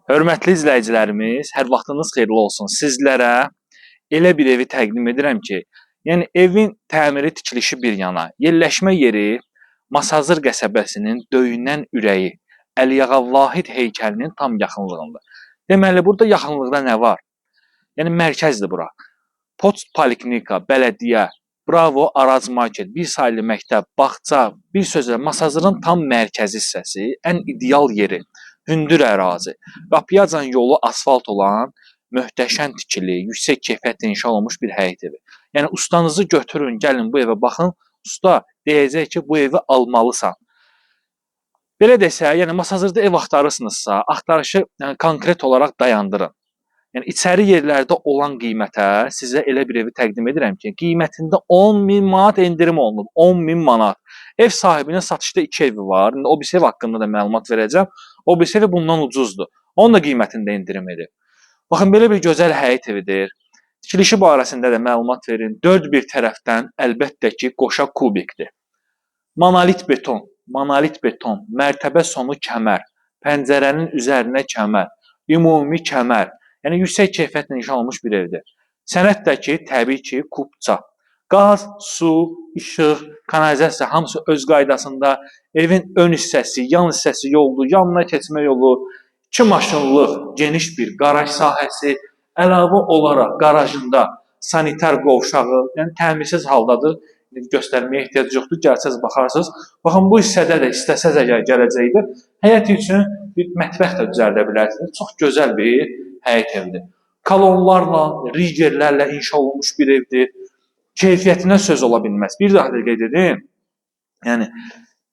Hörmətli izləyicilərimiz, hər vaxtınız xeyirli olsun. Sizlərə elə bir evi təqdim edirəm ki, yəni evin təmiri, tikilişi bir yana, yerləşmə yeri Masazır qəsəbəsinin döyünən ürəyi Əliağa Vahid heykəlinin tam yaxınlığında. Deməli, burada yaxınlıqda nə var? Yəni mərkəzdir bura. Poçt Poliklinika, bələdiyyə, Bravo Araz Market, bir saylı məktəb, bağça, bir sözlə Masazırın tam mərkəzi hissəsi, ən ideal yeri. Hündür ərazi, qapıyacan yolu asfalt olan, möhtəşəm tikili, yüksək keyfiyyətlə inşa olunmuş bir həyət evi. Yəni ustanızı götürün, gəlin bu evə baxın. Usta deyəcək ki, bu evi almalısan. Belə desə, yəni Masazırda ev axtarırsınızsa, axtarışı konkret olaraq dayandırın. Yəni içəri yerlərdə olan qiymətə sizə elə bir evi təqdim edirəm ki, qiymətində 10.000 manat endirim olunub. 10.000 manat. Ev sahibinin satışda 2 evi var. İndi o birisi ev haqqında da məlumat verəcəm. O birisi evi bundan ucuzdur. Onun da qiymətində endirim edib. Baxın, belə bir gözəl həyət evidir. Tikilişi barəsində də məlumat verin. 4 bir tərəfdən əlbəttə ki, qoşa kubikdir. Monolit beton, mərtəbə sonu kəmər, pəncərənin üzərinə kəmər, ümumi kəmər. Yəni yüksək keyfiyyətlə inşa olunmuş bir evdir. Sənətdəki təbii ki, kubça. Qaz, su, işıq, kanalizasiya hamısı öz qaydasında. Evin ön hissəsi, yan hissəsi yoldur, yanına keçmə yolu, 2 maşınlıq geniş bir qaraj sahəsi, əlavə olaraq qarajında sanitar qovşağı, yəni təmirsiz haldadır. Göstərməyə ehtiyac yoxdur, gəlsəz baxarsınız. Baxın, bu hissədə də istəsəz əgər gələcəkdə həyət üçün bir mətbəx də düzəldə bilərsiniz. Çox gözəl bir həyət evidir. Kolonlarla, rigerlərlə inşa olunmuş bir evdir. Keyfiyyətinə söz ola bilməz. Bir daha da qeyd edim. Yəni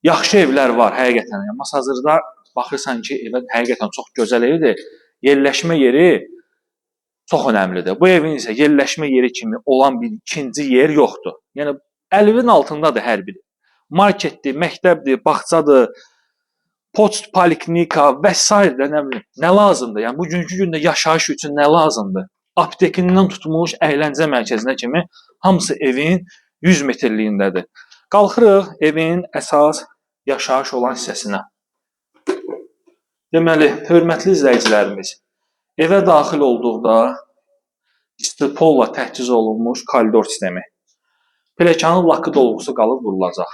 yaxşı evlər var həqiqətən. Yəni Masazırda baxırsan ki, evə həqiqətən çox gözəl evdir. Yerləşmə yeri çox önəmlidir. Bu evin isə yerləşmə yeri kimi olan bir ikinci yer yoxdur. Yəni əlinin altındadır hər biri. Marketdir, məktəbdir, bağçadır, poçt, poliklinika və s. nə lazımdır? Yəni bugünkü gündə yaşayış üçün nə lazımdır? Aptekindən tutmuş əyləncə mərkəzinə kimi hamısı evin 100 metrliyindədir. Qalxırıq evin əsas yaşayış olan hissəsinə. Deməli, hörmətli izləyicilərimiz, evə daxil olduqda istipolla təchiz olunmuş koridor sistemi. Pilləkənin lakı dolğusu qalıb vurulacaq.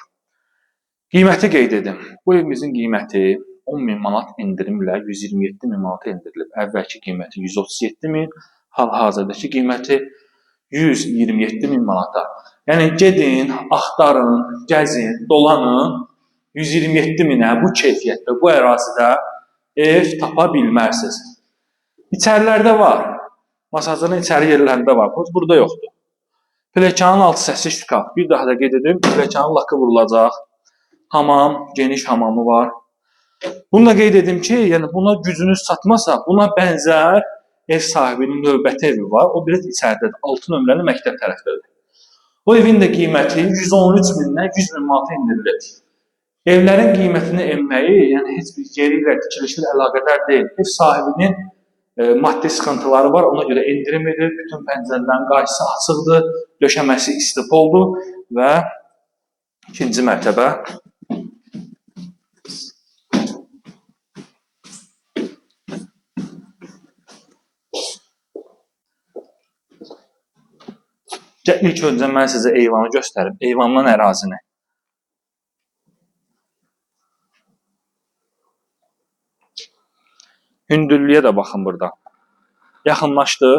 Qiyməti qeyd edim. Bu evimizin qiyməti 10.000 manat endirimlə 127.000 manata endirilib. Əvvəlki qiyməti 137.000, hal-hazırdakı qiyməti 127.000 manata. Yəni gedin, axtarın, gəzin, dolanın, 127.000-ə bu keyfiyyətdə, bu ərazidə ev tapa bilmərsiniz. İçərilərdə var. Masazırın içəri yerlərində var. Burada yoxdur. Pilləkənin altı səsi şkaf. Bir daha da qeyd edim, pilləkənin lakı vurulacaq. Hamam, geniş hamamı var. Bunu da qeyd edim ki, yəni buna gücünüz çatmasa, buna bənzər ev sahibinin növbəti evi var. O biraz içəridədir. 6 nömrəli məktəb tərəfdədir. O evin də qiyməti 113.000-dən 100.000 manata endirilir. Evlərin qiymətini enməyi, yəni heç bir yeri ilə, tikilişi ilə əlaqədar deyil. Ev sahibinin maddi sıxıntıları var, ona görə endirim edir. Bütün pəncərələrin qarşısı açıqdır, döşəməsi istipoldur və ikinci mərtəbə. İlk öncə mən sizə eyvanı göstərim, eyvandan ərazini. Hündürlüyə də baxın burada. Yaxınlaşdı.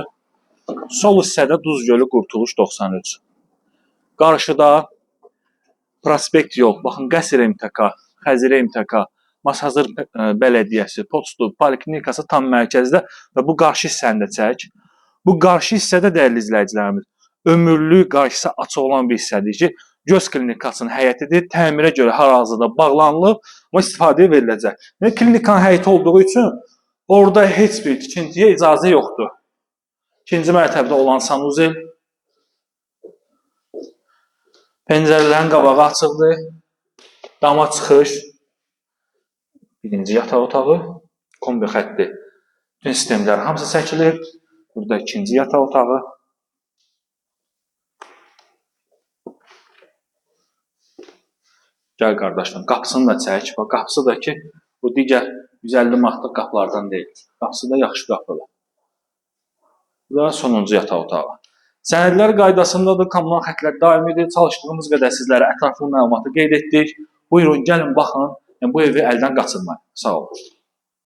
Sol hissədə Duz Gölü Qurtuluş 93. Qarşıda prospekt yol. Baxın, Qəsr MTK, Xəzir MTK, Masazır Bələdiyyəsi, Poçtu, Poliklinikası tam mərkəzdə və bu qarşı hissəni də çək. Bu qarşı hissədə dəyərli izləyicilərimiz, ömürlük qarşısı açıq olan bir hissədir ki, göz klinikasının həyətidir. Təmirə görə hal-hazırda bağlanılıb, amma istifadəyə veriləcək. Yəni klinikanın həyəti olduğu üçün orada heç bir tikintiyə icazə yoxdur. İkinci mərtəbədə olan sanuzel. Pəncərələrin qabağı açıqdır. Dama çıxış. Birinci yataq otağı. Kombi xətti. Bütün sistemlər hamısı çəkilir. Burada ikinci yataq otağı. Gəl qardaşım, qapısını da çək. Qapısı da ki, bu digər 150 manatlıq qapılardan deyil. Qapısı da yaxşı qapıdır. Bu da sonuncu yataq otağı. Sənədlər qaydasındadır, kommunal xətlər daimidir. Çalışdığımız qədər sizlərə ətraflı məlumatı qeyd etdik. Buyurun, gəlin, baxın. Yəni, bu evi əldən qaçırmayın. Sağ olun.